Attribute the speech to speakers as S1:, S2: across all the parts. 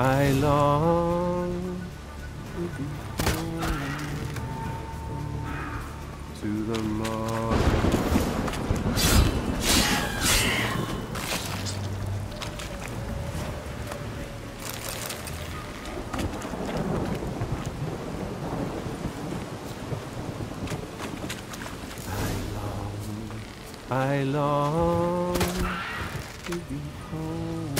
S1: I long to be home, to the morning. I long to be home,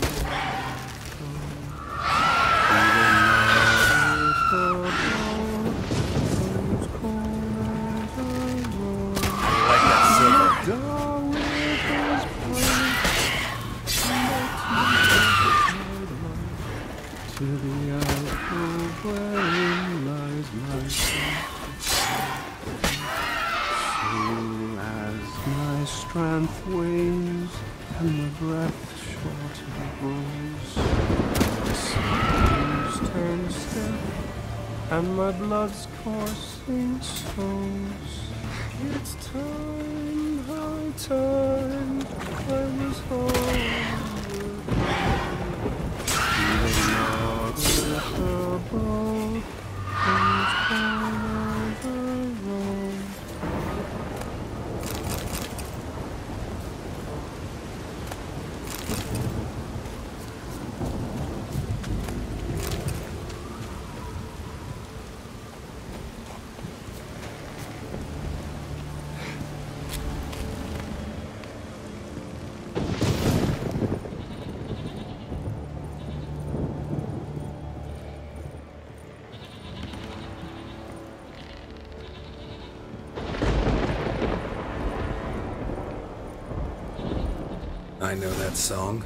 S2: Like that silver.
S1: To the alcove wherein lies my soul, as my strength wanes and my breath shorter grows, my sinews turn stiff and my blood's coursing slows. It's time, high time, I was home.
S2: I know that song.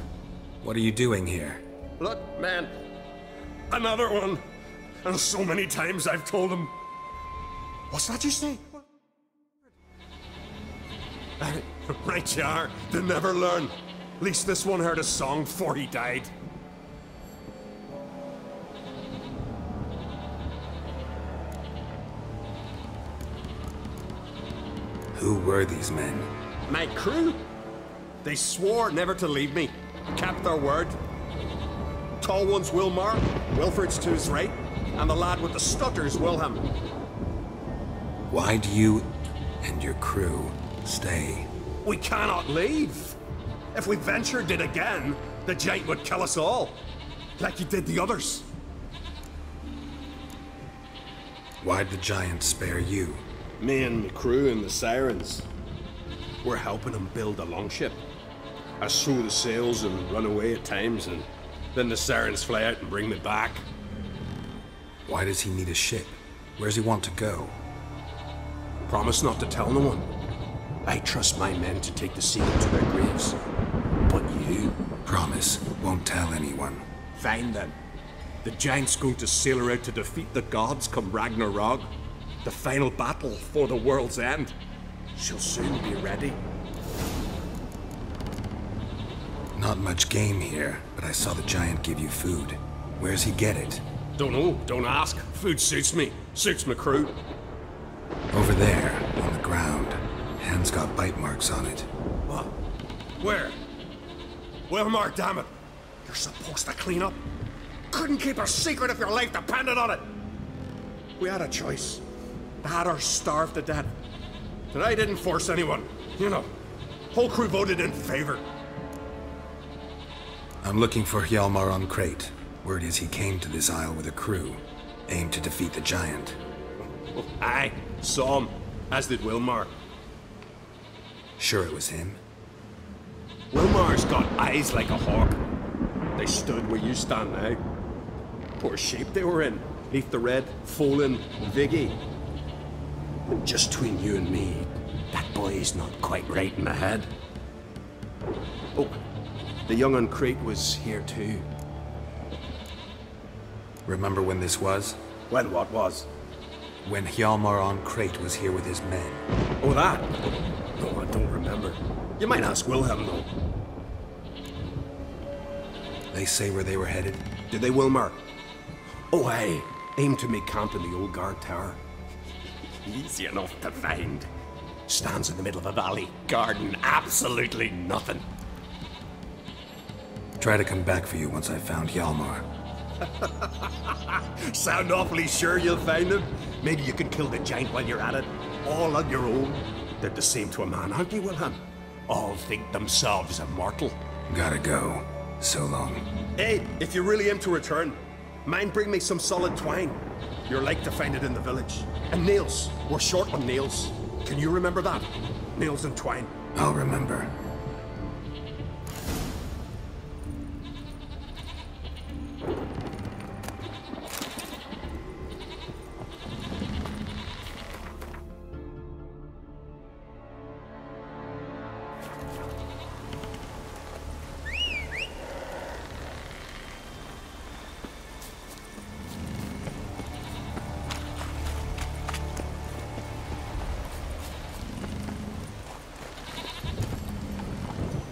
S2: What are you doing here?
S3: Look, man. Another one. And so many times I've told him. What's that you say? Right you are. They never learn. At least this one heard a song before he died.
S2: Who were these men?
S3: My crew? They swore never to leave me. Kept their word. Tall one's Wilmar, Wilfred's to his right, and the lad with the stutter's Wilhelm.
S2: Why do you and your crew stay?
S3: We cannot leave. If we ventured it again, the giant would kill us all, like he did the others.
S2: Why'd the giant spare you?
S3: Me and the crew and the sirens. We're helping him build a longship. I sew the sails and run away at times, and then the sirens fly out and bring me back.
S2: Why does he need a ship? Where's he want to go?
S3: Promise not to tell no one. I trust my men to take the secret to their graves. But you?
S2: Promise, won't tell anyone.
S3: Fine then. The giant's going to sail her out to defeat the gods come Ragnarok. The final battle for the world's end. She'll soon be ready.
S2: Not much game here, but I saw the giant give you food. Where's he get it?
S3: Don't know, don't ask. Food suits me. Suits my crew.
S2: Over there, on the ground. Hand's got bite marks on it.
S3: What? Where? Wilmar, damn it. You're supposed to clean up. Couldn't keep a secret if your life depended on it. We had a choice. That or starve to death. And I didn't force anyone. You know, whole crew voted in favor.
S2: I'm looking for Hjalmar on Crate. Word is he came to this isle with a crew, aimed to defeat the giant.
S3: Oh, aye, saw him, as did Wilmar.
S2: Sure it was him?
S3: Wilmar's got eyes like a hawk. They stood where you stand now. Poor shape they were in, neath the red, Folin, Viggy. And just between you and me, that boy's not quite right in the head. Oh, the young on Crate was here too.
S2: Remember when this was?
S3: When what was?
S2: When Hjalmar on Crate was here with his men.
S3: Oh, that? No, I don't remember. You might ask Wilhelm, though.
S2: They say where they were headed?
S3: Did they, Wilmar? Oh, aye. Aimed to make camp in the old guard tower. Easy enough to find. Stands in the middle of a valley, garden, absolutely nothing.
S2: Try to come back for you once I found Hjalmar.
S3: Sound awfully sure you'll find him? Maybe you can kill the giant while you're at it, all on your own. They're the same to a man, aren't they, Wilhelm? All think themselves immortal.
S2: Gotta go. So long.
S3: Hey, if you really aim to return, mind bring me some solid twine. You're like to find it in the village. And nails. We're short on nails. Can you remember that? Nails and twine.
S2: I'll remember.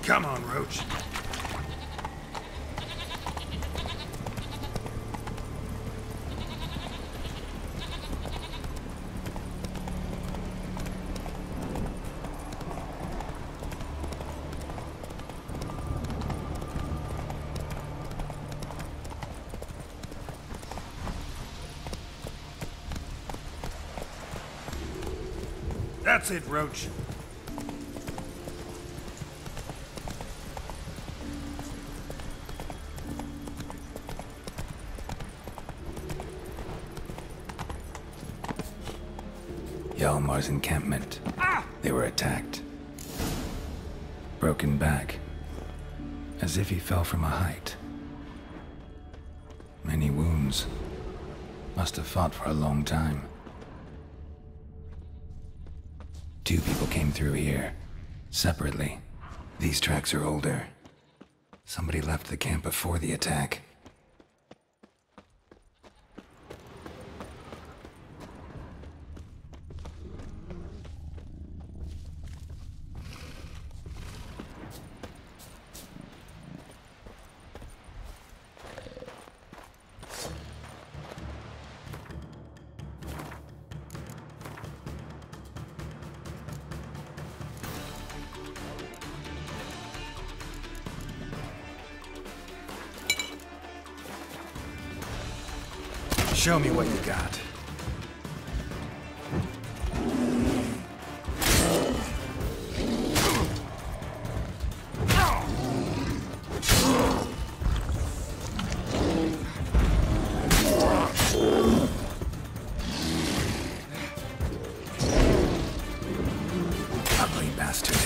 S2: Come on, Roach. That's it, Roach. Yalmar's encampment. They were attacked. Broken back. As if he fell from a height. Many wounds. Must have fought for a long time. 2 people came through here. Separately. These tracks are older. Somebody left the camp before the attack. Show me what you got. Ugly bastard.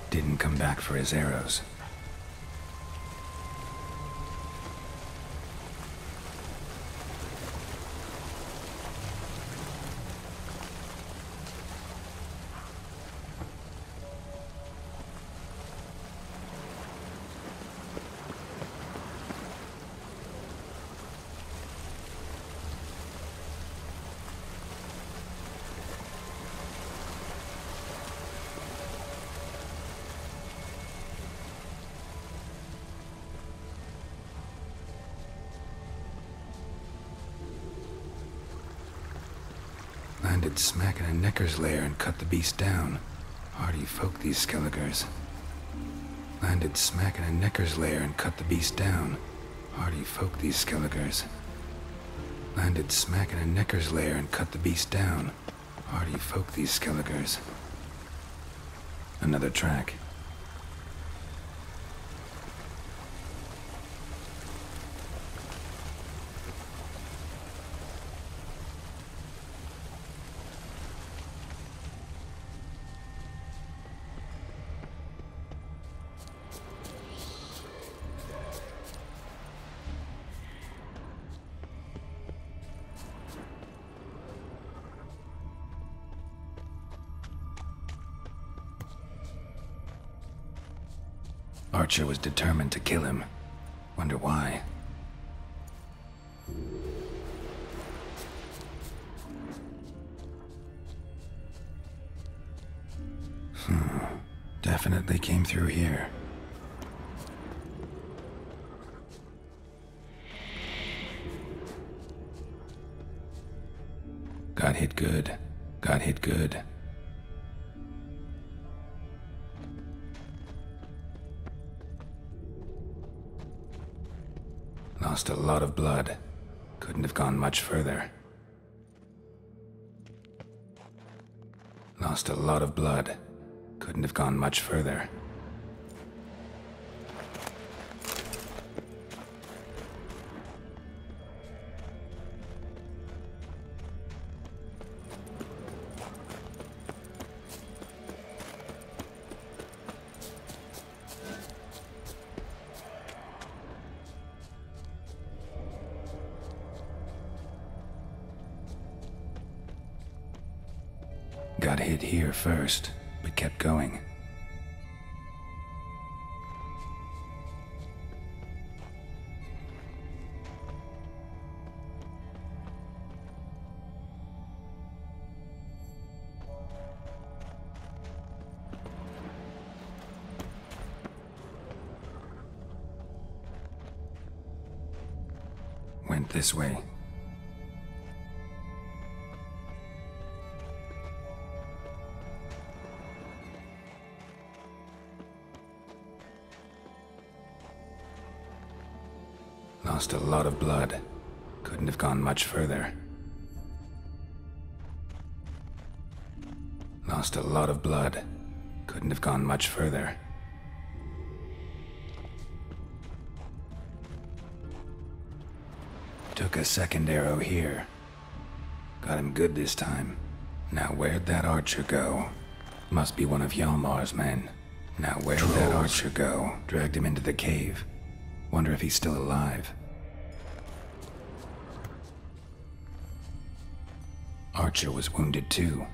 S2: Didn't come back for his arrows. Landed smack in a necker's lair and cut the beast down. Hardy folk, these Skelligers. Landed smack in a necker's lair and cut the beast down. Hardy folk, these Skelligers. Landed smack in a necker's lair and cut the beast down. Hardy folk, these Skelligers. Another track. Archer was determined to kill him. Wonder why. Definitely came through here. Got hit good. Got hit good. Lost a lot of blood. Couldn't have gone much further. Lost a lot of blood. Couldn't have gone much further. Got hit here first, but kept going. Went this way. Lost a lot of blood. Couldn't have gone much further. Lost a lot of blood. Couldn't have gone much further. Took a second arrow here. Got him good this time. Now where'd that archer go? Must be one of Hjalmar's men. Now where'd that archer go? Dragged him into the cave. Wonder if he's still alive. Archer was wounded too.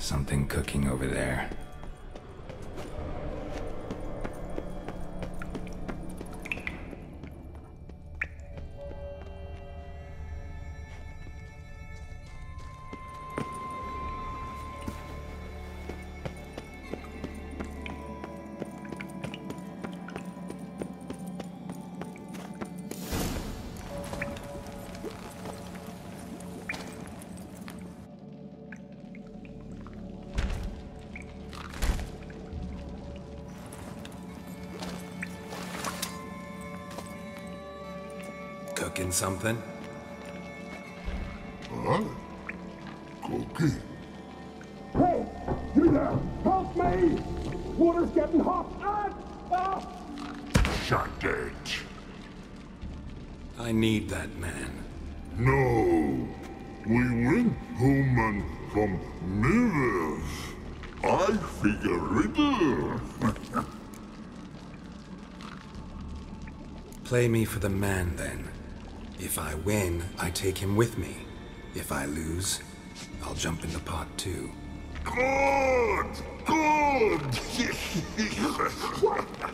S2: Something cooking over there. Cooking something?
S4: Huh? Cookie?
S5: Hey! You there! Help me! Water's getting hot!
S4: Shut it.
S2: I need that man.
S4: No. We went home and from mirrors. I figure riddle.
S2: Play me for the man, then. If I win, I take him with me. If I lose, I'll jump in the pot too.
S4: Good! Good!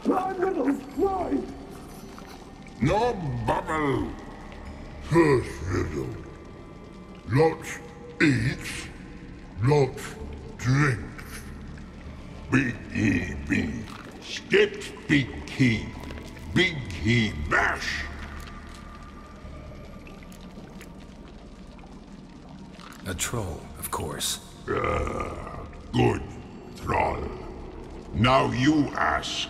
S5: Try riddles! Try!
S4: No bubble! First riddle. Lots eats, lots drinks. Big E B. Steps big key. Big he bash.
S2: A troll, of course.
S4: Good, troll. Now you ask.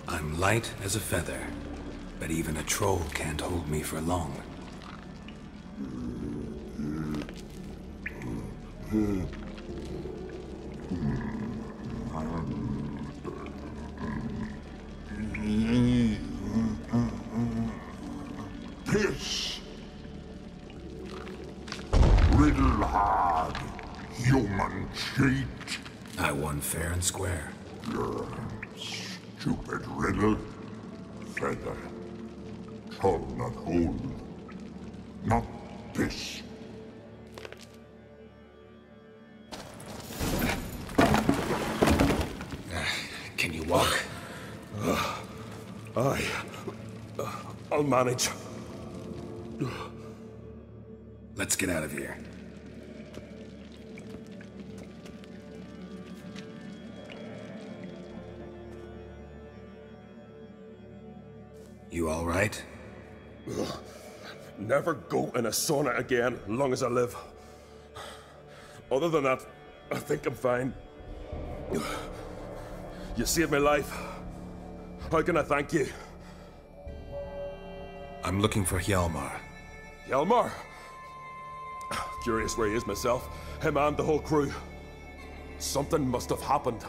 S2: I'm light as a feather, but even a troll can't hold me for long.
S4: Piss. Riddle hard. Human cheat.
S2: I won fair and square.
S4: Stupid riddle. Feather. Troll not hold. Not piss.
S2: Can you walk?
S3: I'll manage.
S2: Let's get out of here. You all right?
S3: Never go in a sauna again, long as I live. Other than that, I think I'm fine. You saved my life. How can I thank you?
S2: I'm looking for Hjalmar.
S3: Hjalmar? Curious where he is myself. Him and the whole crew. Something must have happened.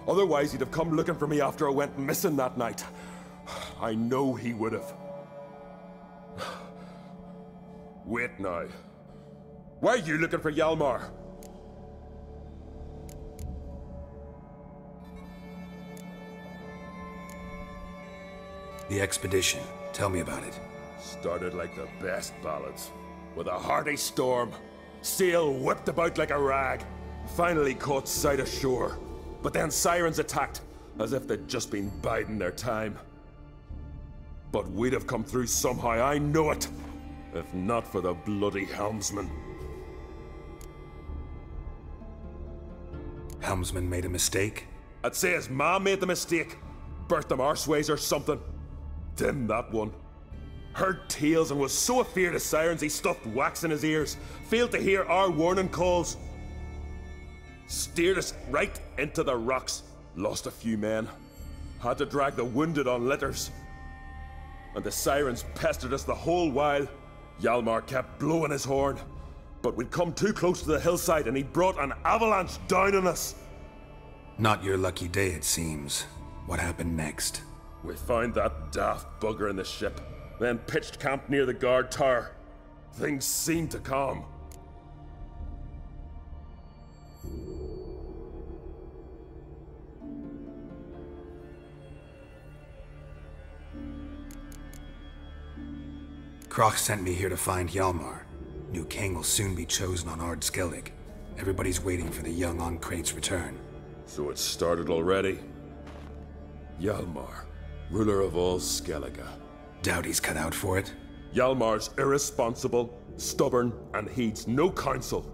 S3: Otherwise he'd have come looking for me after I went missing that night. I know he would have. Wait now. Why are you looking for Hjalmar?
S2: The expedition. Tell me about it.
S3: Started like the best ballads. With a hearty storm. Sail whipped about like a rag. Finally caught sight of shore. But then sirens attacked, as if they'd just been biding their time. But we'd have come through somehow, I know it. If not for the bloody helmsman.
S2: Helmsman made a mistake?
S3: I'd say his ma made the mistake. Burnt them arseways or something. Dim that one. Heard tales and was so afeard of sirens he stuffed wax in his ears. Failed to hear our warning calls. Steered us right into the rocks. Lost a few men. Had to drag the wounded on litters. And the sirens pestered us the whole while. Hjalmar kept blowing his horn. But we'd come too close to the hillside and he brought an avalanche down on us.
S2: Not your lucky day, it seems. What happened next?
S3: We found that daft bugger in the ship, then pitched camp near the guard tower. Things seemed to calm.
S2: Kroch sent me here to find Hjalmar. New king will soon be chosen on Ard Skellig. Everybody's waiting for the young Ancrate's return.
S6: So it started already? Hjalmar, ruler of all Skellige.
S2: Doubt he's cut out for it.
S6: Hjalmar's irresponsible, stubborn, and heeds no counsel.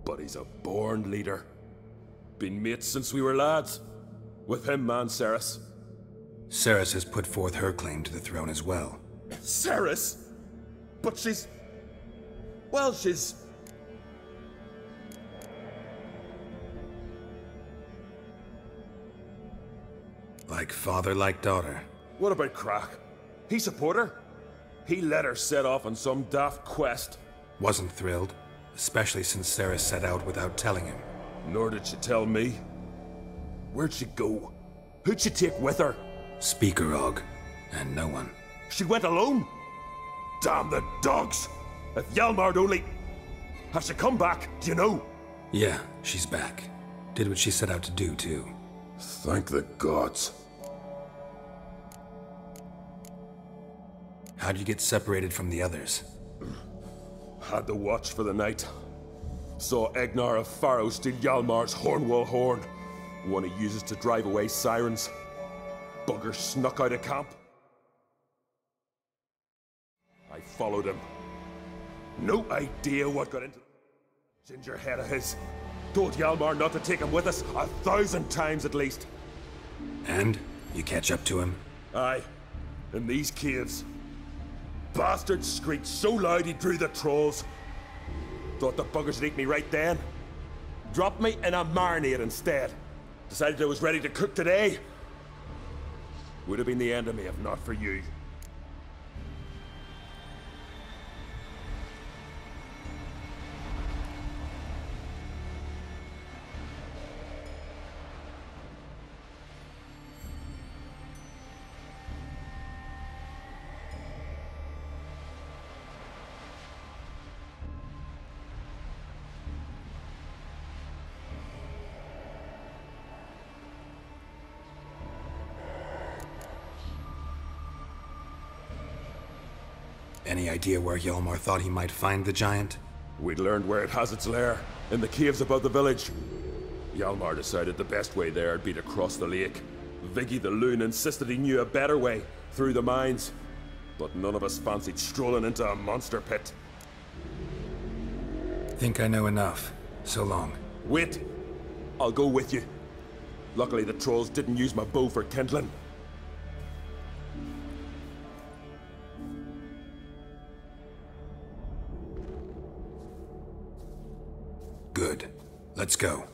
S6: But he's a born leader. Been mates since we were lads. With him, man, Ceres.
S2: Ceres has put forth her claim to the throne as well.
S6: Ceres? But she's... well, she's...
S2: Like father, like daughter.
S6: What about Crack? He support her? He let her set off on some daft quest.
S2: Wasn't thrilled, especially since Ceres set out without telling him.
S6: Nor did she tell me. Where'd she go? Who'd she take with her?
S2: Speaker Og, and no one.
S6: She went alone? Damn the dogs! If Hjalmar'd only... Has she come back? Do you know?
S2: Yeah, she's back. Did what she set out to do, too.
S6: Thank the gods.
S2: How'd you get separated from the others?
S6: Had the watch for the night. Saw Egnar of Pharaoh steal Hjalmar's Hornwall horn. One he uses to drive away sirens. Bugger snuck out of camp. I followed him. No idea what got into the ginger head of his. Told Hjalmar not to take him with us 1,000 times at least.
S2: And? You catch up to him?
S6: Aye. In these caves. Bastard screeched so loud he drew the trolls. Thought the buggers would eat me right then. Dropped me in a marinade instead. Decided I was ready to cook today. Would have been the end of me if not for you.
S2: Any idea where Hjalmar thought he might find the giant?
S6: We'd learned where it has its lair, in the caves above the village. Hjalmar decided the best way there would be to cross the lake. Viggy the loon insisted he knew a better way, through the mines. But none of us fancied strolling into a monster pit.
S2: Think I know enough. So long.
S6: Wait! I'll go with you. Luckily the trolls didn't use my bow for kindling.
S2: Good. Let's go.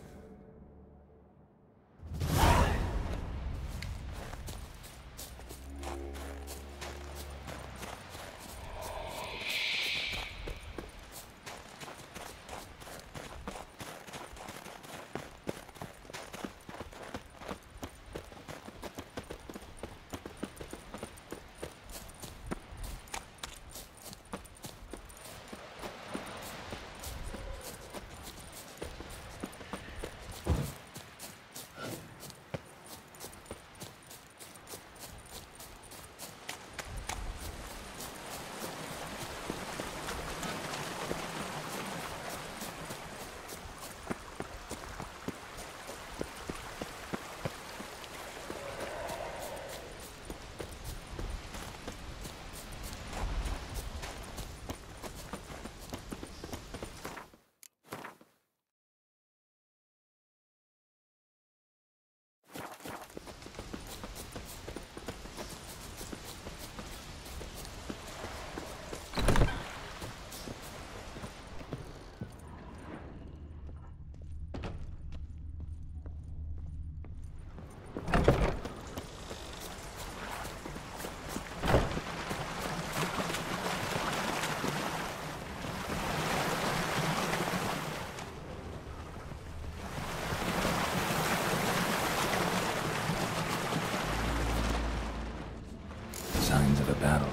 S2: Signs of a battle.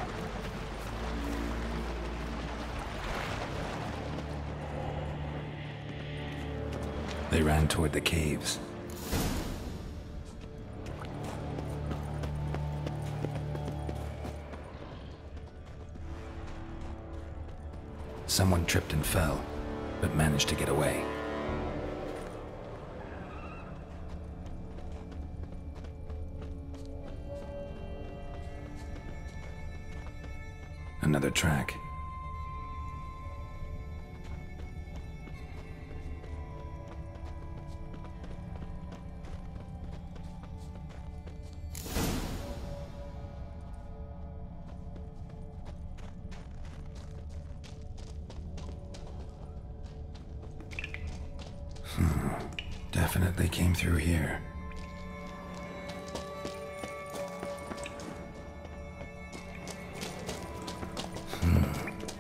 S2: They ran toward the caves. Someone tripped and fell. but managed to get away. Another track. Definitely came through here.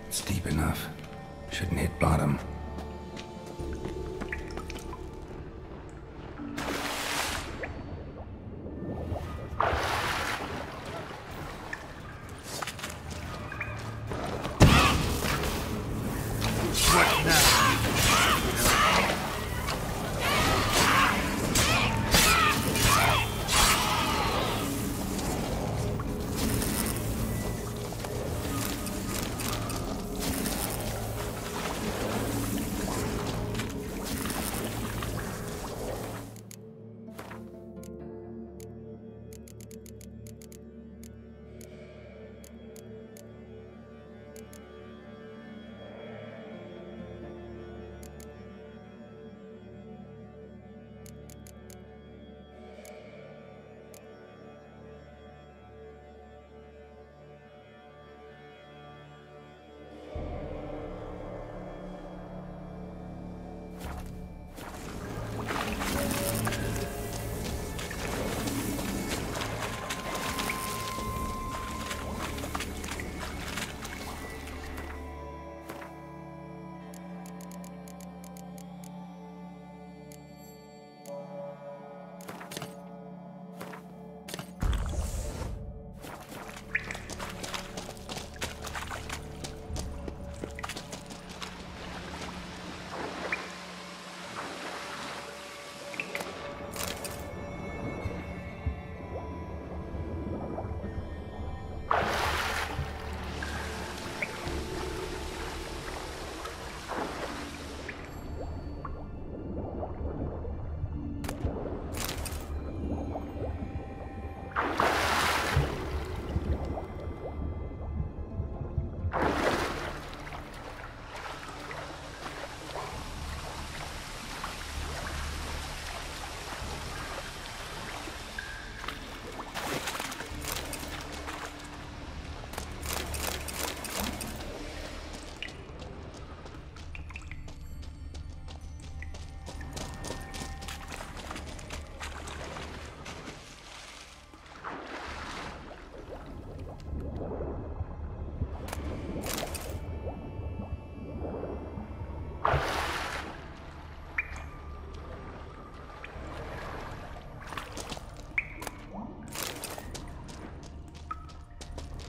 S2: It's deep enough. Shouldn't hit bottom.
S1: What now?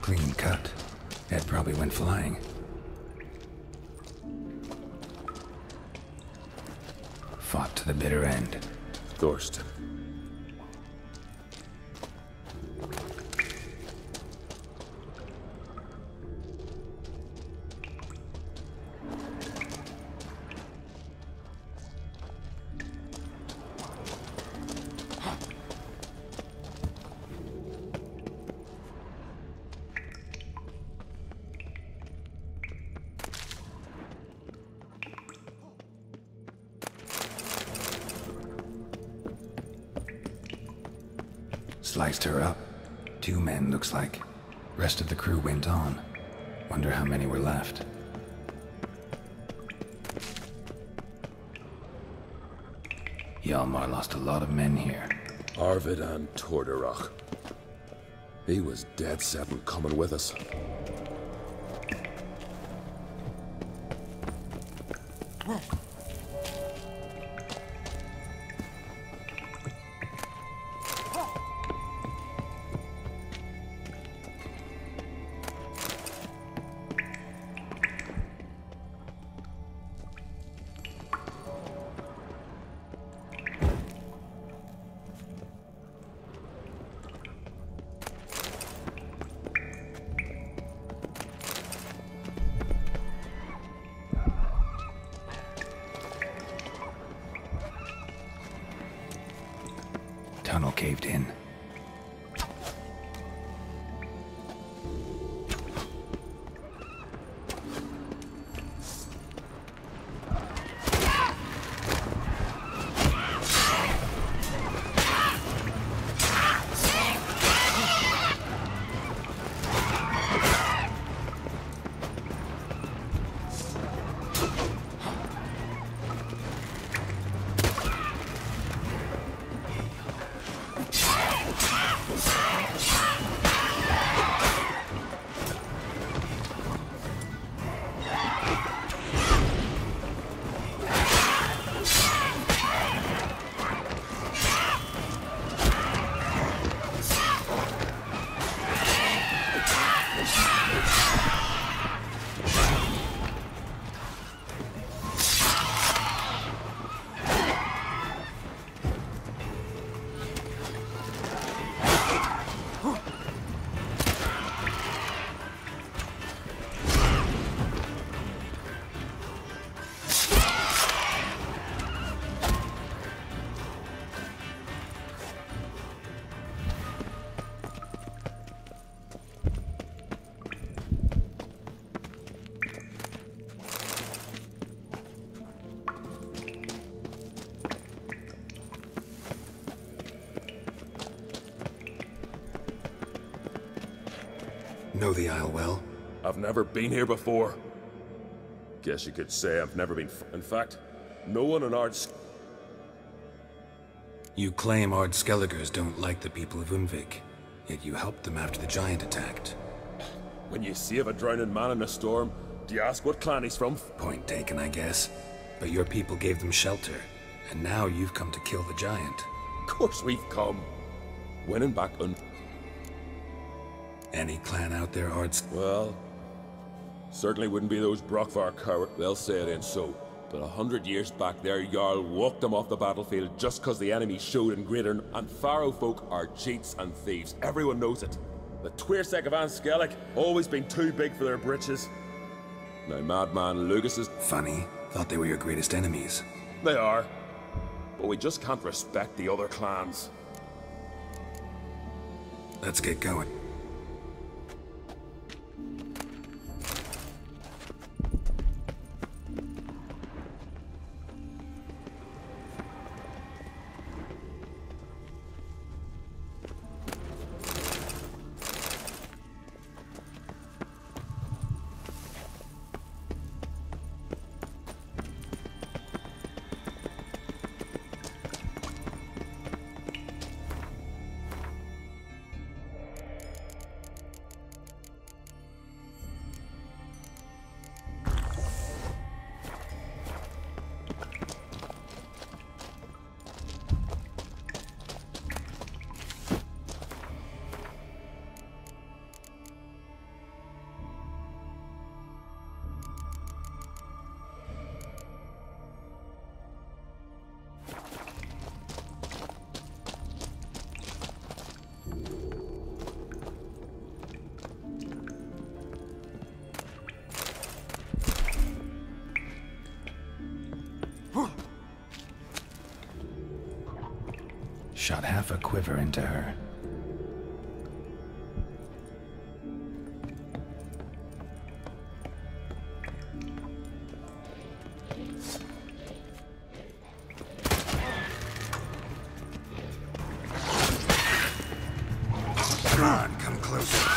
S2: Clean cut. Head probably went flying. Fought to the bitter end.
S6: Thorsten.
S2: Sliced her up. 2 men, looks like. Rest of the crew went on. Wonder how many were left. Hjalmar lost a lot of men here.
S6: Arvid and Torderach. He was dead set on coming with us.
S2: tunnel caved in. Know the Isle well?
S6: I've never been here before. Guess you could say I've never been. In fact, no one in Ard.
S2: You claim Ard Skelligers don't like the people of Umvik, yet you helped them after the giant attacked.
S6: When you save a drowning man in a storm, do you ask what clan he's from?
S2: Point taken, I guess. But your people gave them shelter, and now you've come to kill the giant.
S6: Of course we've come. Winning back
S2: Any clan out there, Ards?
S6: Well, certainly wouldn't be those Brockvar coward. They'll say it ain't so. But 100 years back, their Jarl walked them off the battlefield just because the enemy showed in greater. And Pharaoh folk are cheats and thieves. Everyone knows it. The Twirsec of Anskellig always been too big for their britches. Now, Madman Lugus is.
S2: Funny. Thought they were your greatest enemies.
S6: They are. But we just can't respect the other clans.
S2: Let's get going. Shot half a quiver into her. Come on, come closer.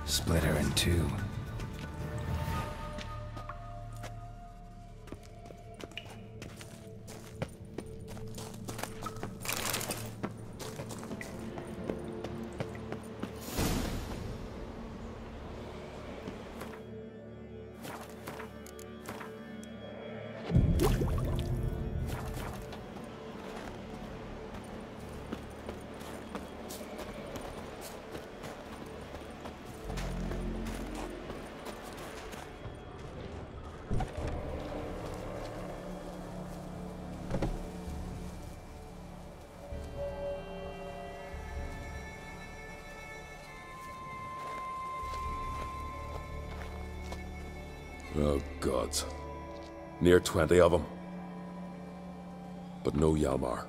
S2: Split her in two.
S6: Oh, gods. Near 20 of them. But no Yalmar.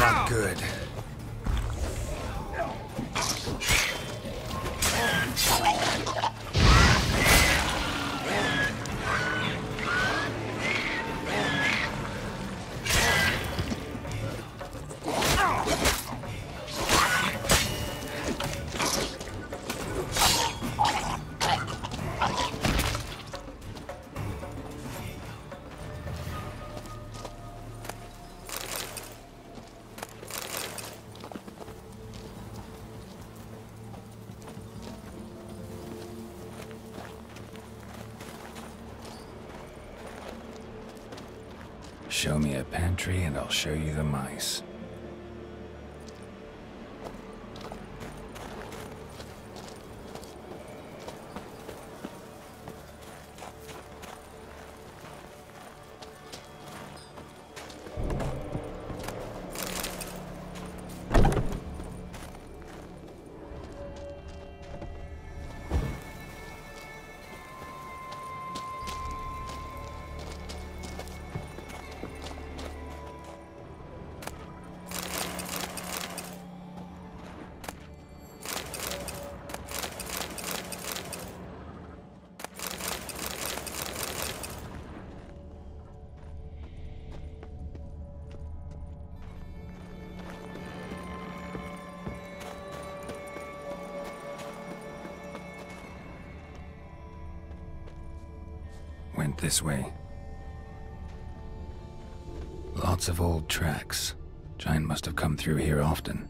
S2: Not good. Show me a pantry and I'll show you the mice. Went this way. Lots of old tracks. Giant must have come through here often.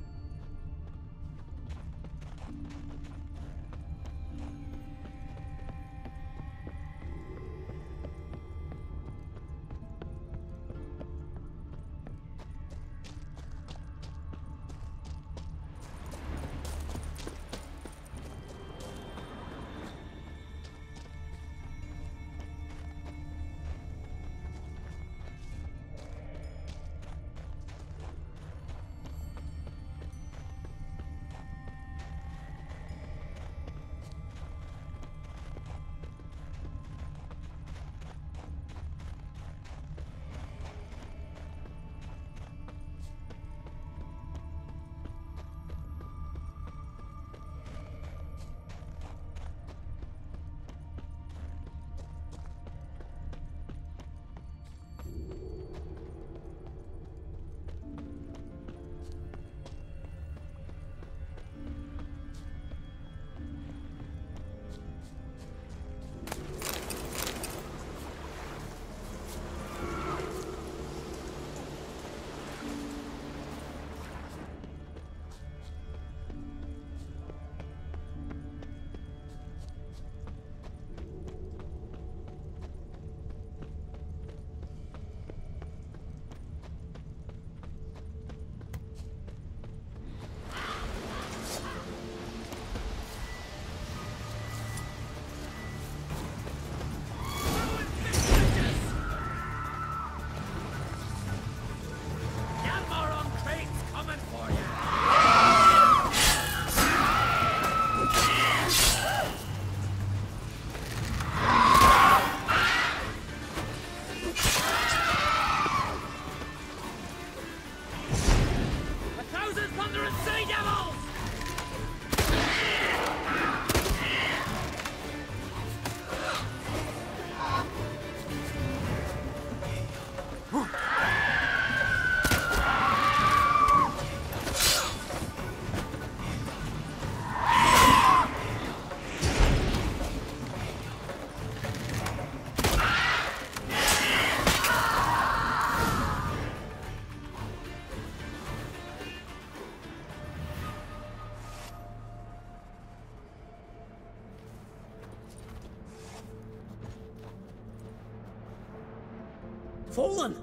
S7: Fallen?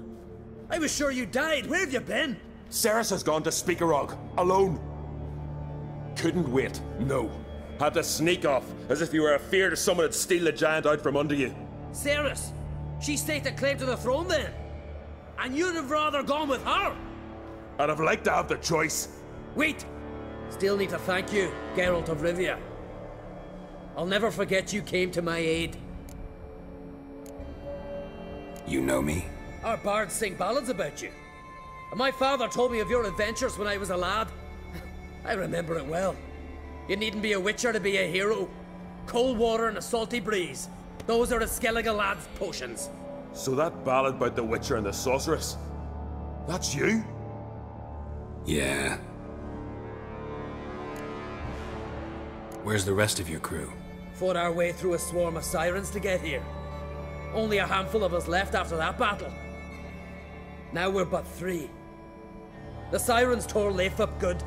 S7: I was sure you died. Where have you been?
S6: Ceres has gone to Speakerog, alone. Couldn't wait, no. Had to sneak off, as if you were afeard someone would steal the giant out from under you.
S7: Ceres? She staked a claim to the throne then? And you'd have rather gone with her?
S6: I'd have liked to have the choice.
S7: Wait! Still need to thank you, Geralt of Rivia. I'll never forget you came to my aid.
S2: You know me?
S7: Our bards sing ballads about you. And my father told me of your adventures when I was a lad. I remember it well. You needn't be a witcher to be a hero. Cold water and a salty breeze. Those are the Skellige lad's potions.
S6: So that ballad about the Witcher and the Sorceress, that's you?
S2: Yeah. Where's the rest of your crew?
S7: Fought our way through a swarm of sirens to get here. Only a handful of us left after that battle. Now we're but 3. The sirens tore Leif up good.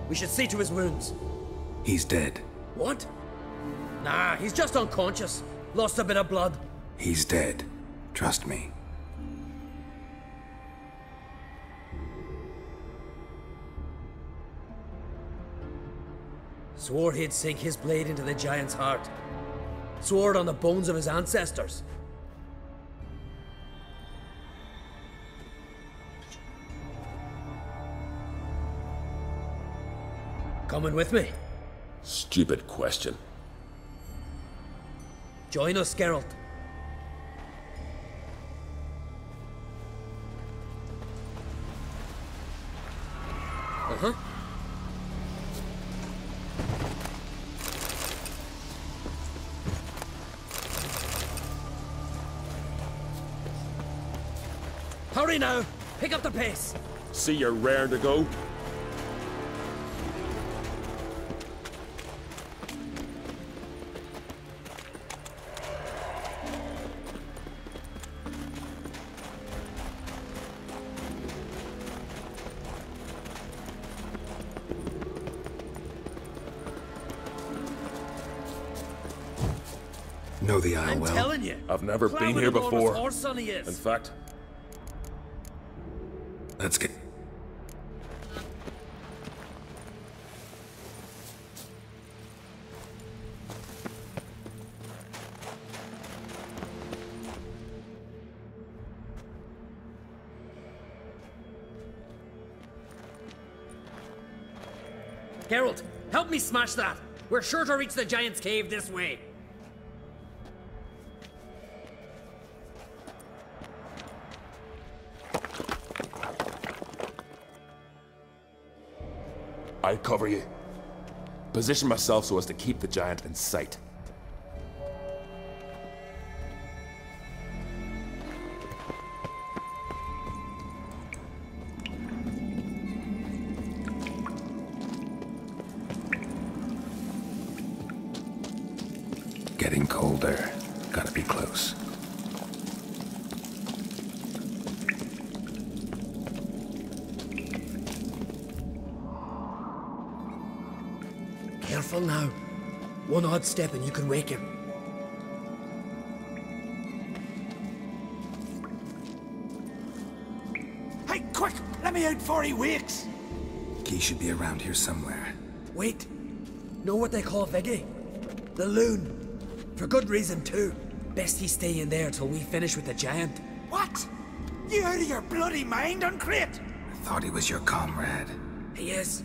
S7: We should see to his wounds.
S2: He's dead.
S7: What? Nah, he's just unconscious. Lost a bit of blood.
S2: He's dead. Trust me.
S7: Swore he'd sink his blade into the giant's heart. Swore it on the bones of his ancestors. Coming with me?
S6: Stupid question.
S7: Join us, Geralt. Uh-huh. Hurry now! Pick up the pace!
S6: See you're raring to go?
S2: Know the Isle
S7: I'm
S2: well?
S7: telling you!
S6: I've never been here before. In fact,
S2: Let's get...
S7: Geralt, help me smash that! We're sure to reach the giant's cave this way.
S6: I'll cover you. Position myself so as to keep the giant in sight.
S2: Getting colder. Gotta be close.
S7: Careful now. One odd step and you can wake him.
S8: Hey, quick! Let me out before he wakes!
S2: Key should be around here somewhere.
S7: Wait. Know what they call Viggy? The loon. For good reason too. Best he stay in there till we finish with the giant.
S8: What? You out of your bloody mind, Uncrate?
S2: I thought he was your comrade.
S7: He is.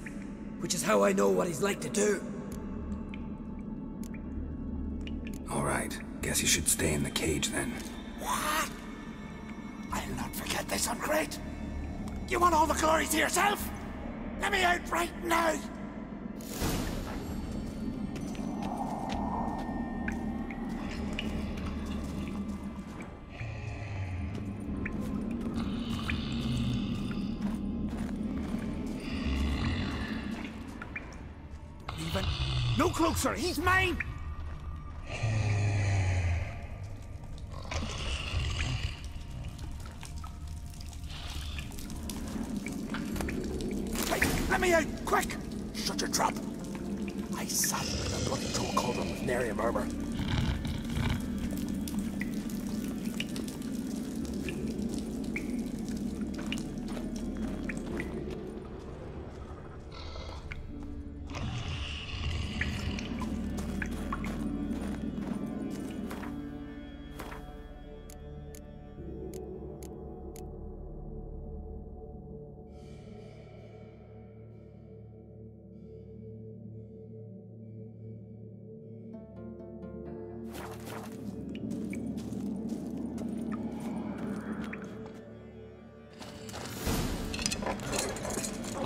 S7: Which is how I know what he's like to do.
S2: Alright, guess you should stay in the cage then.
S8: What? I'll not forget this, Uncrate. You want all the glory to yourself? Let me out right now! No closer, he's mine! Hey, let me out, quick! Shut your trap. I sat with a bloody troll cauldron with nary a murmur.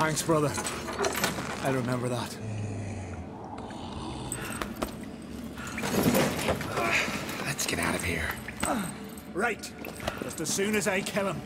S8: Thanks, brother. I'll remember that.
S2: Let's get out of here.
S8: Right. Just as soon as I kill him.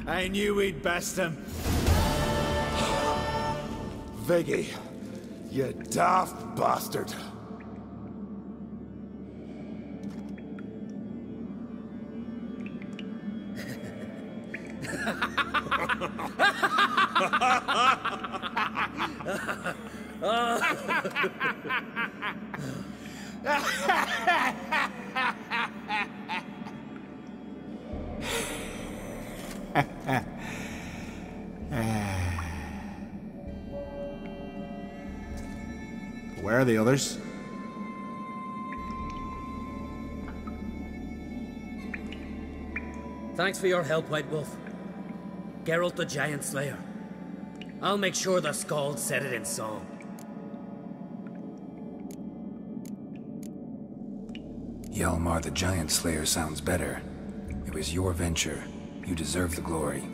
S8: I knew we'd best him.
S6: Viggy, you daft bastard.
S8: Where are the others?
S7: Thanks for your help, White Wolf. Geralt the Giant Slayer. I'll make sure the Scald said it in song.
S2: Hjalmar the Giant Slayer sounds better. It was your venture. You deserve the glory.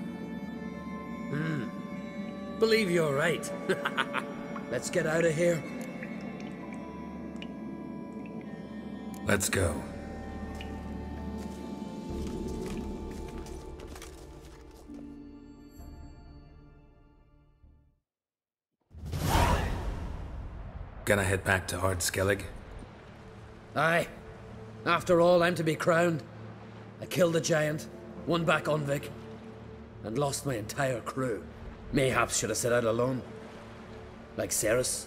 S7: Believe you're right. Let's get out of here.
S2: Let's go. Gonna head back to Ardskellig?
S7: Aye. After all, I'm to be crowned. I killed the giant, won back Unvik, and lost my entire crew. Mayhaps should have set out alone. Like Ceres.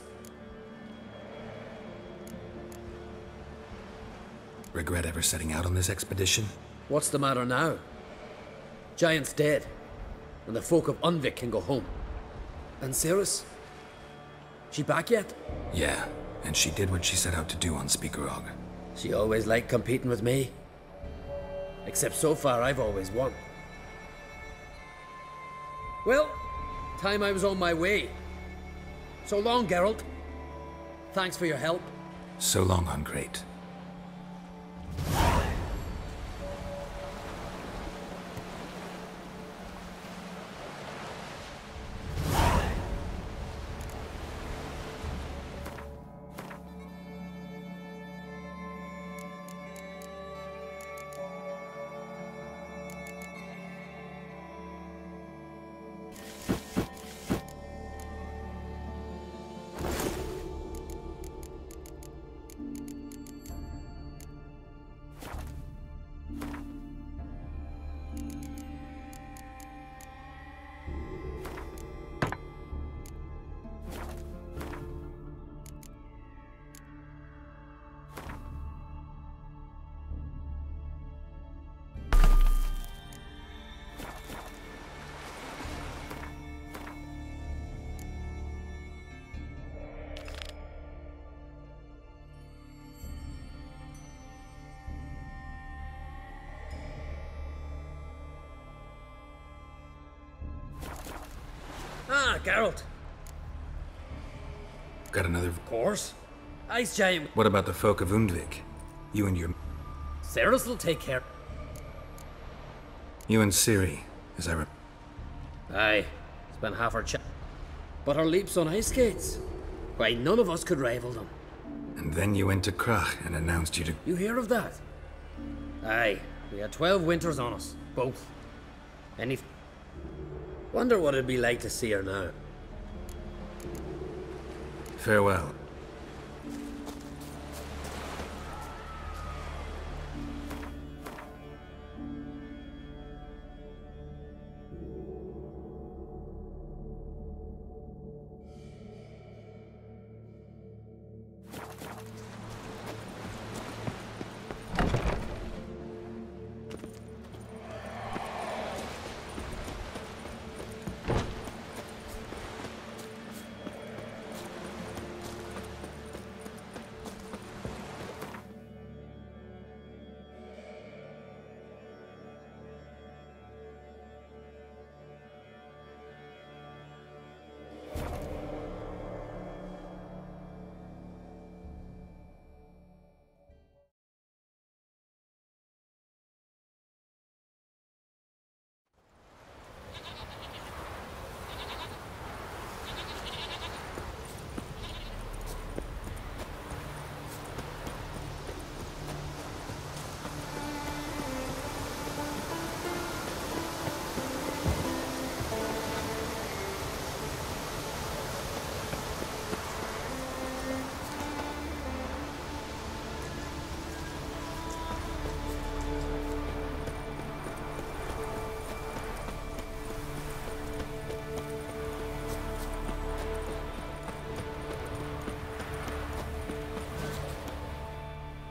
S2: Regret ever setting out on this expedition?
S7: What's the matter now? Giant's dead, and the folk of Unvik can go home. And Ceres? She back yet?
S2: Yeah, and she did what she set out to do on Speakerog.
S7: She always liked competing with me. Except so far, I've always won. Well, time I was on my way. So long, Geralt. Thanks for your help.
S2: So long on Great.
S7: Ah, Geralt.
S2: Got another...
S7: Of course. Ice Giant.
S2: What about the folk of Undvik? You and your...
S7: Ceres will take care.
S2: You and Ciri, as I...
S7: Aye. Spent half our but our leaps on ice skates. Why, none of us could rival them.
S2: And then you went to Krach and announced you to...
S7: You hear of that? Aye. We had 12 winters on us. Both. Any... Wonder what it'd be like to see her now.
S2: Farewell.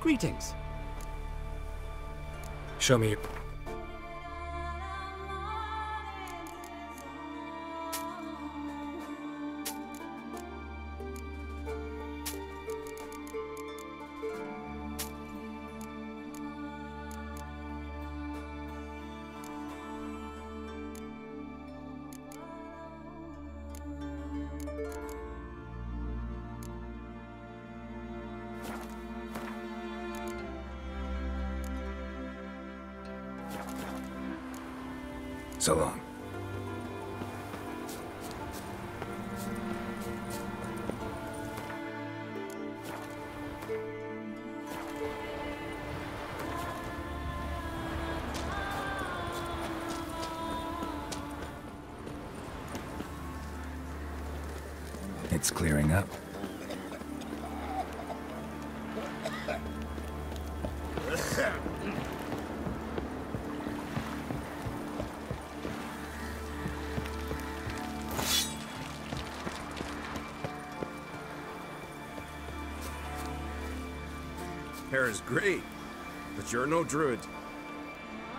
S9: Greetings.
S2: Show me... So long. It's clearing up.
S3: Hair is great, but you're no druid.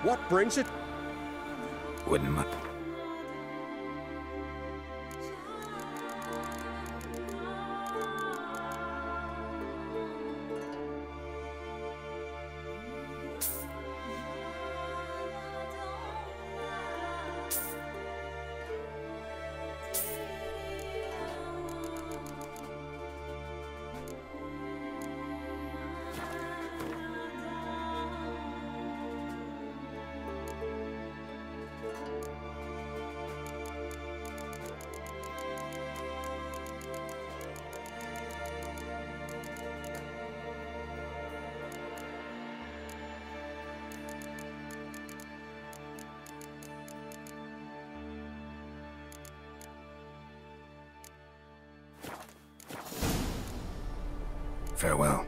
S3: What brings it?
S2: Wouldn't mind. Farewell.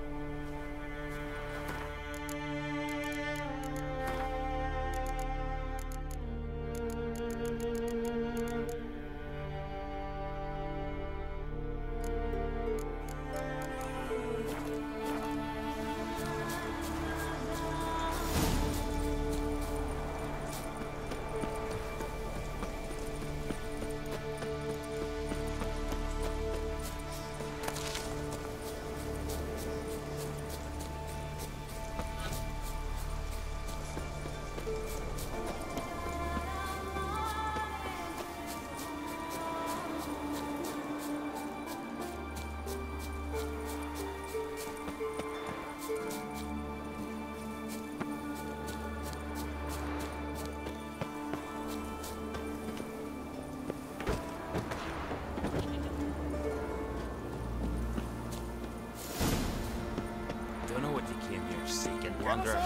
S10: Wonder,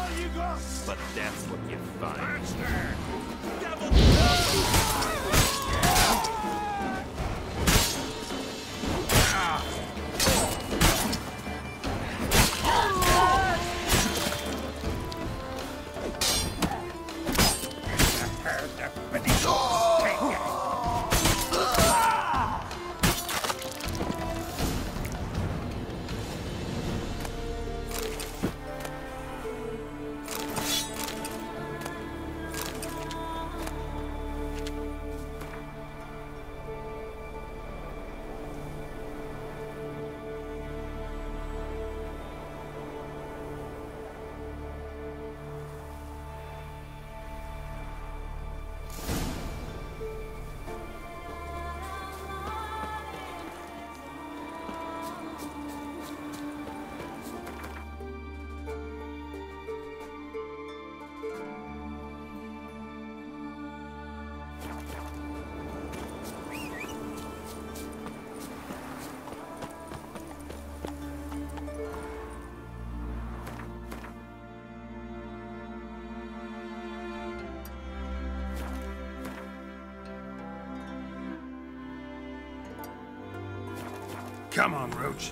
S10: but that's what you find.
S2: Come on, Roach.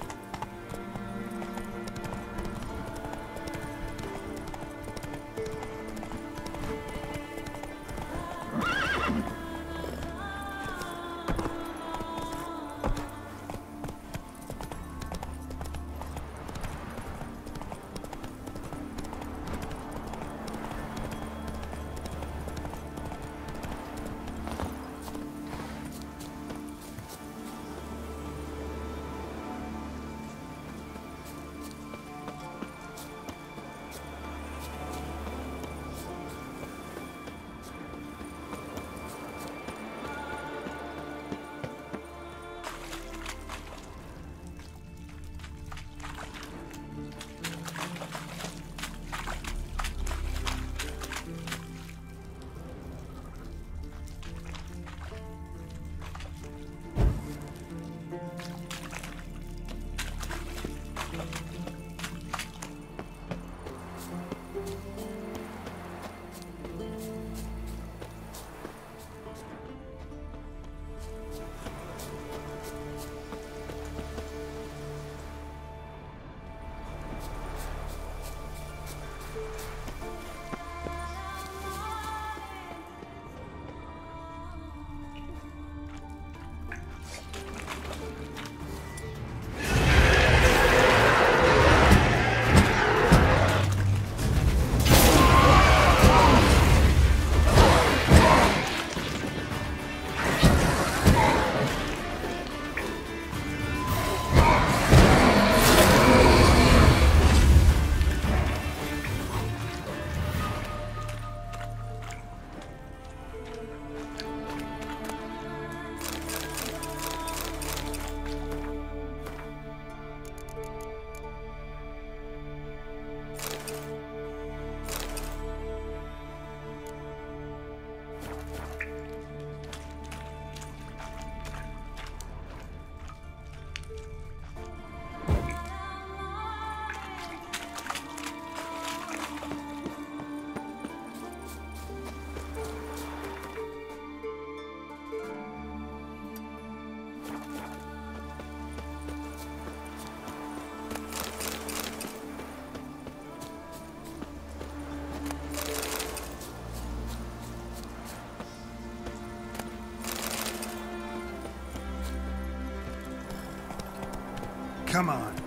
S11: Come on.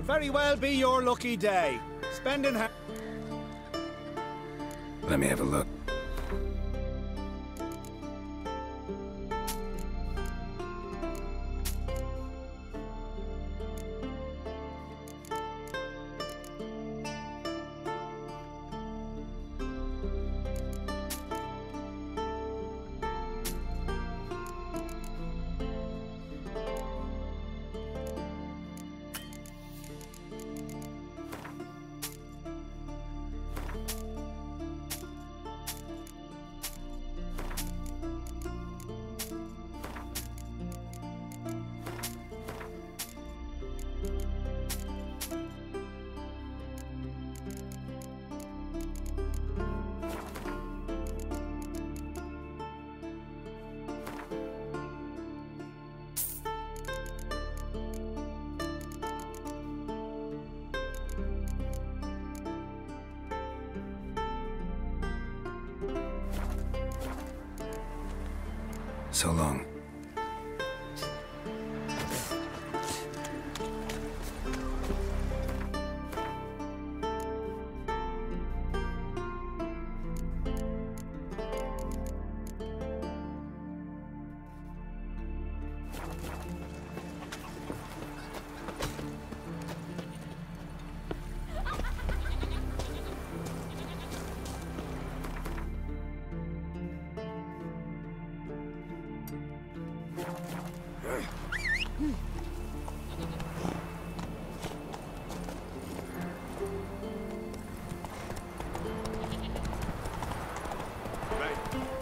S12: Very well be your lucky day. Spending
S2: Let me have a look. So long.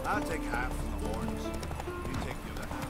S11: I'll take half from the horns. You take the other half.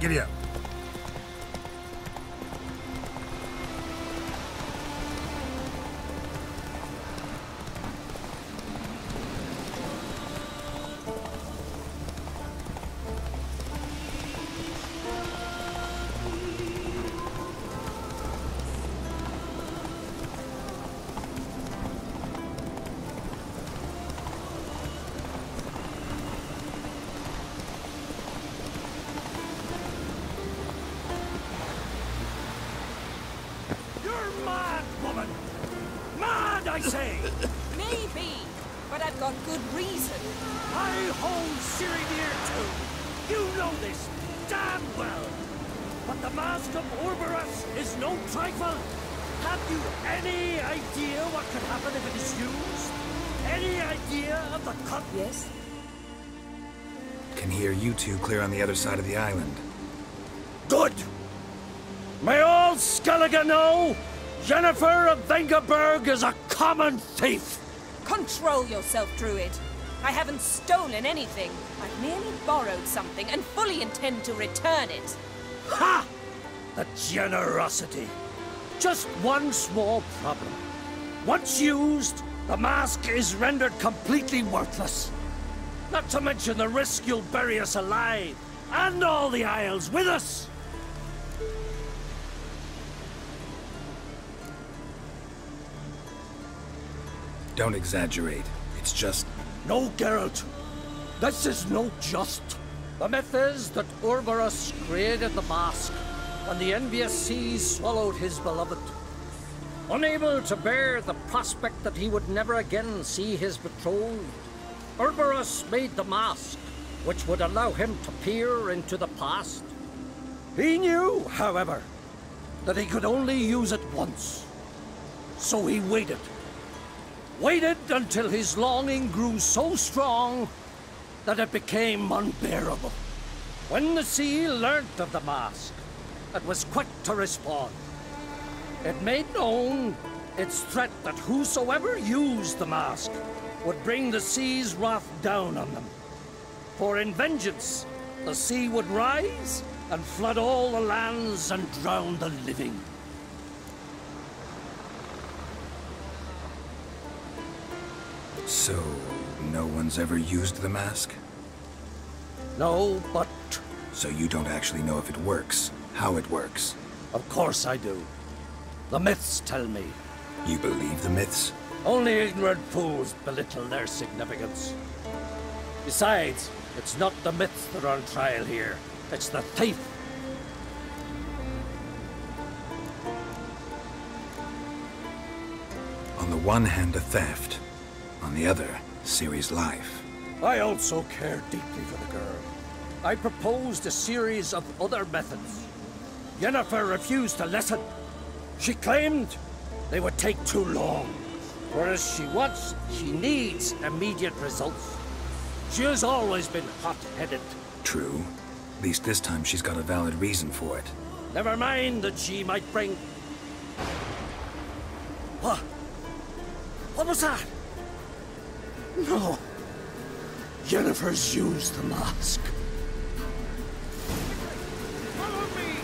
S2: Giddy up.
S13: I say!
S14: Maybe, but I've got good reason.
S13: I hold Siri dear too. You know this damn well. But the Mask of Orberus is no trifle. Have you any idea what could happen if it is used? Any idea of the cut?
S14: Yes.
S2: Can hear you two clear on the other side of the island.
S13: Good! May all Skellige know Jennifer of Vengerberg is a common thief!
S14: Control yourself, Druid. I haven't stolen anything. I've merely borrowed something and fully intend to return it.
S13: Ha! The generosity. Just one small problem. Once used, the mask is rendered completely worthless. Not to mention the risk you'll bury us alive, and all the Isles with us!
S2: Don't exaggerate. It's just...
S13: No, Geralt. This is no just. The myth is that Orberus created the mask when the envious seas swallowed his beloved. Unable to bear the prospect that he would never again see his betrothed, Orberus made the mask, which would allow him to peer into the past. He knew, however, that he could only use it once. So he waited. Waited until his longing grew so strong that it became unbearable. When the sea learnt of the mask, it was quick to respond. It made known its threat that whosoever used the mask would bring the sea's wrath down on them. For in vengeance, the sea would rise and flood all the lands and drown the living.
S2: So, no one's ever used the mask?
S13: No, but...
S2: So you don't actually know if it works, how it works?
S13: Of course I do. The myths tell me.
S2: You believe the myths?
S13: Only ignorant fools belittle their significance. Besides, it's not the myths that are on trial here. It's the thief.
S2: On the one hand, a theft. On the other, Ciri's life.
S13: I also care deeply for the girl. I proposed a series of other methods. Yennefer refused to listen. She claimed they would take too long. Whereas she needs immediate results. She has always been hot-headed.
S2: True. At least this time she's got a valid reason for it.
S13: Never mind that she might bring... What? What was that? No. Yennefer's used the mask. Follow me!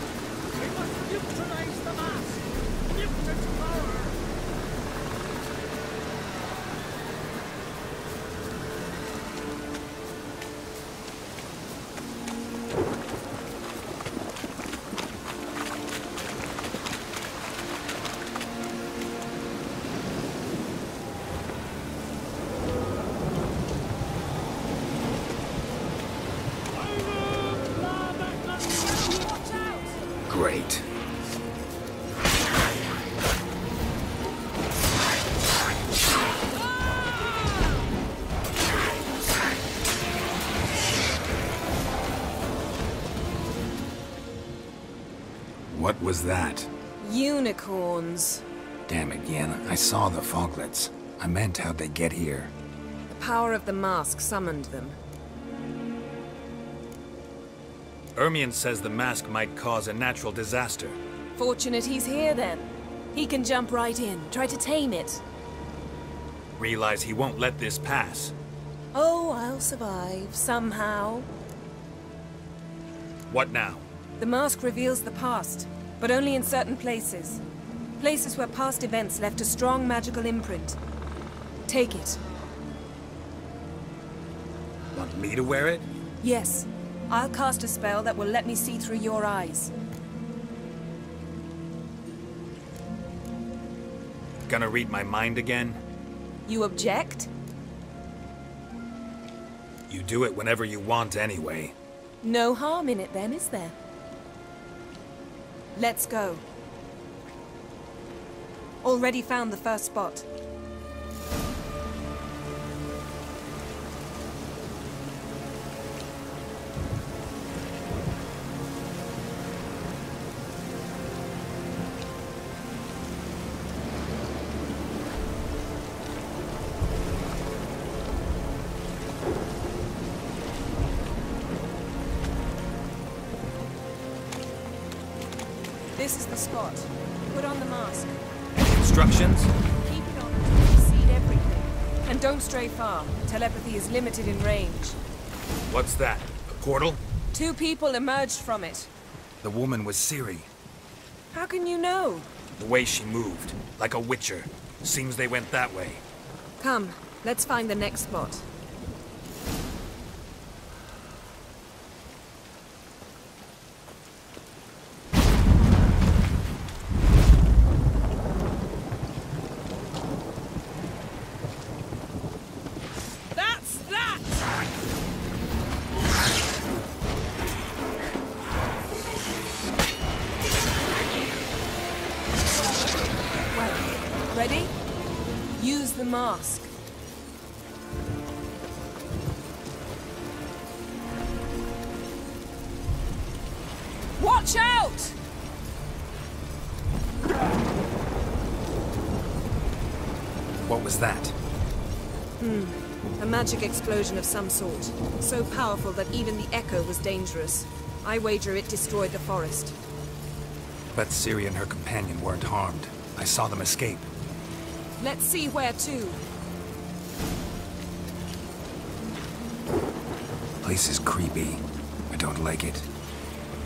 S13: We must neutralize the mask! Mute its power!
S2: What was that?
S14: Unicorns.
S2: Damn it, Yen. I saw the foglets. I meant how'd they get here?
S14: The power of the mask summoned them.
S9: Ermion says the mask might cause a natural disaster.
S14: Fortunate he's here, then. He can jump right in, try to tame it.
S9: Realize he won't let this pass.
S14: Oh, I'll survive, somehow.
S9: What now?
S14: The mask reveals the past, but only in certain places. Places where past events left a strong magical imprint. Take it.
S9: Want me to wear it?
S14: Yes. I'll cast a spell that will let me see through your eyes.
S9: Gonna read my mind again?
S14: You object?
S9: You do it whenever you want anyway.
S14: No harm in it then, is there? Let's go. Already found the first spot. This is the spot. Put on the mask.
S9: Any instructions?
S14: Keep it on until you've seen everything. And don't stray far. Telepathy is limited in range.
S9: What's that? A portal?
S14: 2 people emerged from it.
S9: The woman was Ciri.
S14: How can you know?
S9: The way she moved. Like a witcher. Seems they went that way.
S14: Come, let's find the next spot. Ready? Use the mask. Watch out!
S2: What was that?
S14: A magic explosion of some sort. So powerful that even the echo was dangerous. I wager it destroyed the forest.
S2: But Ciri and her companion weren't harmed. I saw them escape.
S14: Let's see where to.
S2: Place is creepy. I don't like it.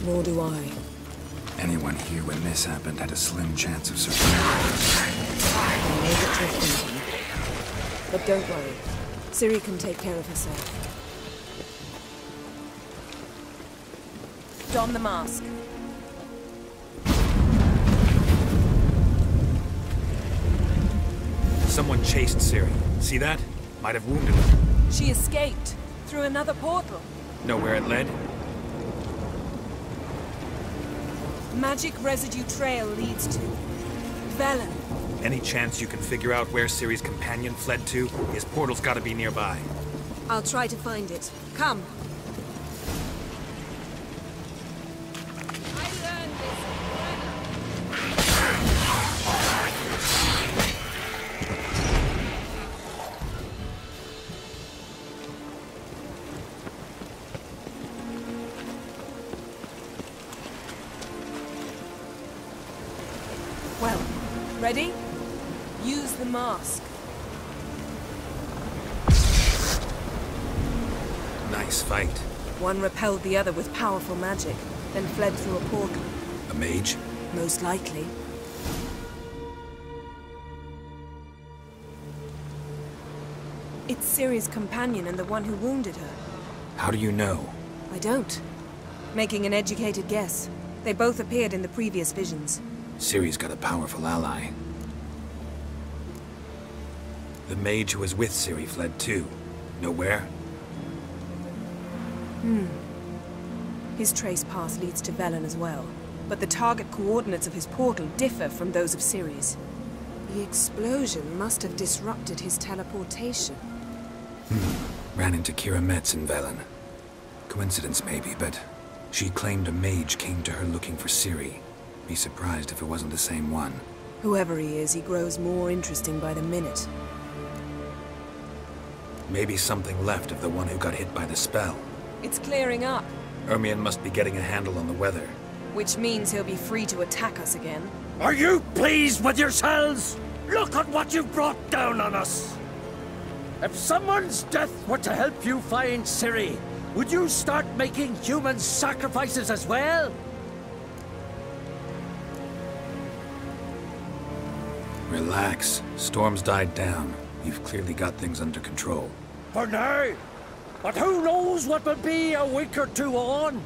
S14: Nor do I.
S2: Anyone here when this happened had a slim chance of surviving.
S14: I know what you're thinking. But don't worry. Ciri can take care of herself. Don the mask.
S9: Someone chased Ciri. See that? Might have wounded her.
S14: She escaped. Through another portal.
S9: Know where it led?
S14: Magic residue trail leads to Velen.
S9: Any chance you can figure out where Ciri's companion fled to? His portal's gotta be nearby.
S14: I'll try to find it. Come. Well, ready? Use the mask.
S2: Nice fight.
S14: One repelled the other with powerful magic, then fled through a portal.
S2: A mage?
S14: Most likely. It's Ciri's companion and the one who wounded her.
S2: How do you know?
S14: I don't. Making an educated guess. They both appeared in the previous visions.
S2: Ciri's got a powerful ally. The mage who was with Ciri fled too. Know where?
S14: His trace path leads to Velen as well. But the target coordinates of his portal differ from those of Ciri's. The explosion must have disrupted his teleportation.
S2: Ran into Kira Metz in Velen. Coincidence maybe, but she claimed a mage came to her looking for Ciri. be surprised if it wasn't the same one.
S14: Whoever he is, he grows more interesting by the minute.
S2: Maybe something left of the one who got hit by the spell.
S14: It's clearing up.
S2: Ermion must be getting a handle on the weather.
S14: Which means he'll be free to attack us again.
S13: Are you pleased with yourselves? Look at what you've brought down on us! If someone's death were to help you find Ciri, would you start making human sacrifices as well?
S2: Relax. Storm's died down. You've clearly got things under control.
S13: For now. But who knows what will be a week or two on?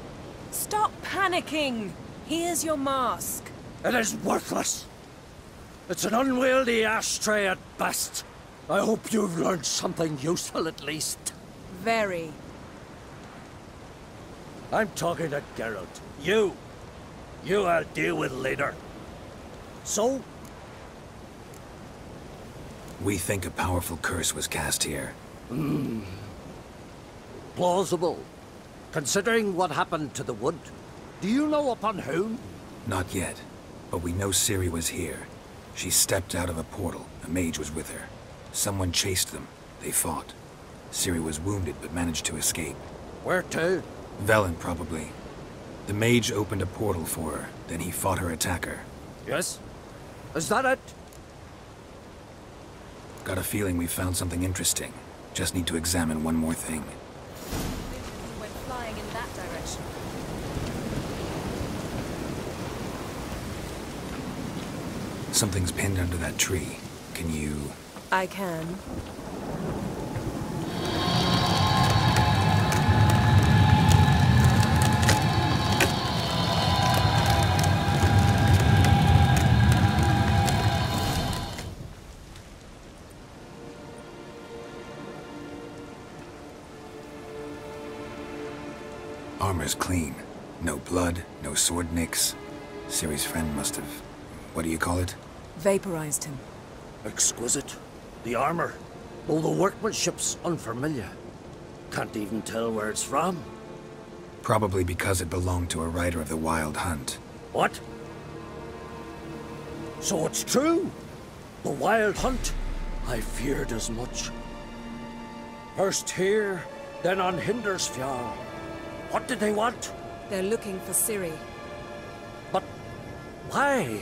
S14: Stop panicking! Here's your mask.
S13: It is worthless. It's an unwieldy ashtray at best. I hope you've learned something useful at least.
S14: Very.
S13: I'm talking to Geralt. You I'll deal with later. So?
S2: We think a powerful curse was cast here.
S13: Plausible. Considering what happened to the wood. Do you know upon whom?
S2: Not yet, but we know Ciri was here. She stepped out of a portal. A mage was with her. Someone chased them. They fought. Ciri was wounded but managed to escape.
S13: Where to?
S2: Velen, probably. The mage opened a portal for her, then he fought her attacker.
S13: Yes? Is that it?
S2: Got a feeling we found something interesting. Just need to examine one more thing.
S14: He went flying in that direction.
S2: Something's pinned under that tree. Can you...
S14: I can.
S2: Armor's clean. No blood, no sword nicks. Ciri's friend must have... what do you call it?
S14: Vaporized him.
S13: Exquisite. The armor. Though the workmanship's unfamiliar. Can't even tell where it's from.
S2: Probably because it belonged to a rider of the Wild Hunt.
S13: What? So it's true? The Wild Hunt? I feared as much. First here, then on Hindersfjall. What did they want?
S14: They're looking for Ciri.
S13: But why?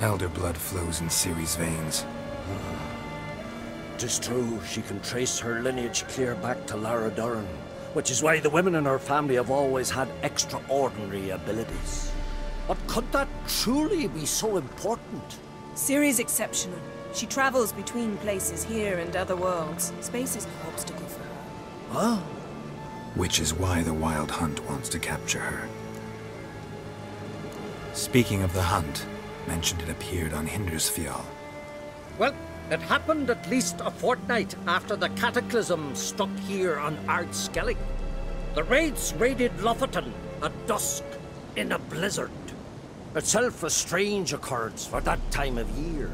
S2: Elder blood flows in Ciri's veins.
S13: Tis true, she can trace her lineage clear back to Lara Duran, which is why the women in her family have always had extraordinary abilities. But could that truly be so important?
S14: Ciri's exceptional. She travels between places here and other worlds. Space is no obstacle for her.
S13: Huh?
S2: Which is why the Wild Hunt wants to capture her. Speaking of the hunt, mentioned it appeared on Hindersfjall.
S13: Well, it happened at least a fortnight after the cataclysm struck here on Ardskellig. The raids raided Lofoten at dusk in a blizzard. Itself a strange occurrence for that time of year.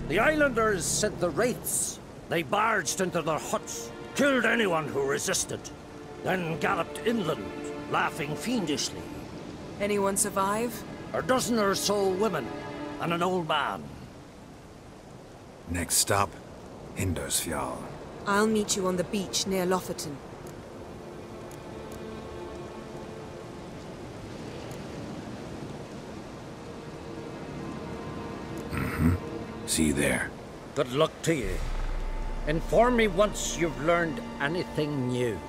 S13: The islanders sent the wraiths. They barged into their huts, killed anyone who resisted, then galloped inland, laughing fiendishly.
S14: Anyone survive?
S13: A dozen or so women, and an old man.
S2: Next stop, Hindersfjall.
S14: I'll meet you on the beach near Lofoten.
S2: See you there.
S13: Good luck to you. Inform me once you've learned anything new.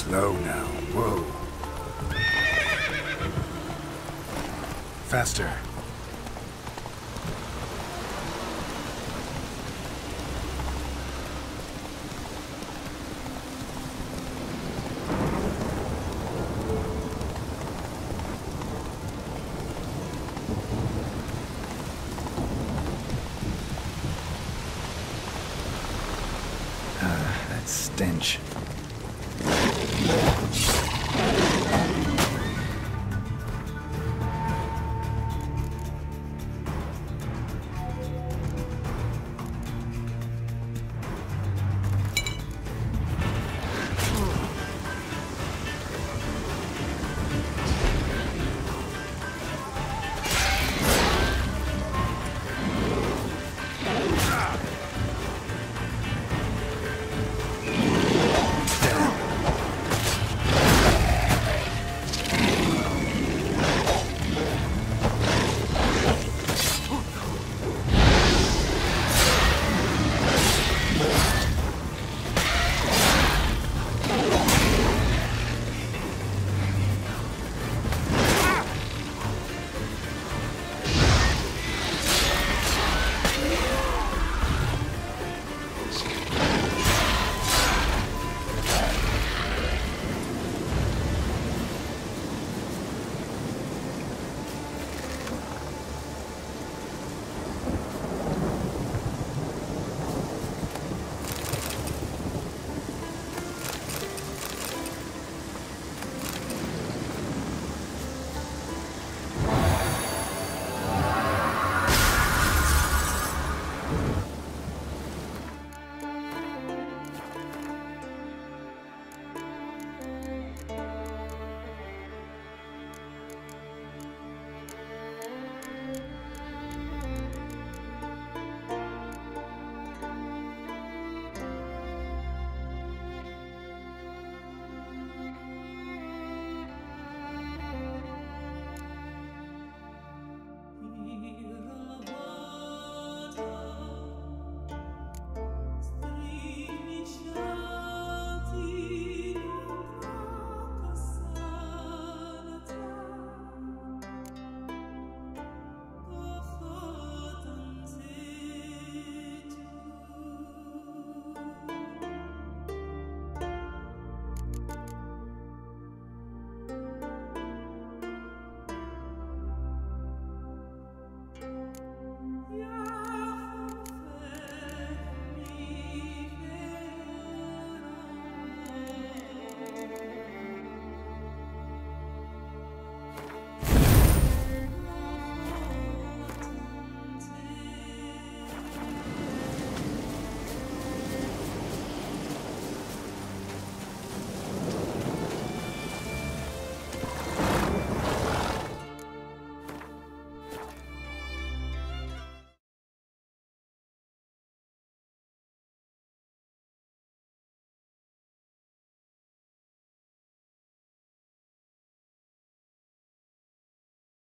S2: Slow now. Whoa. Faster. That stench.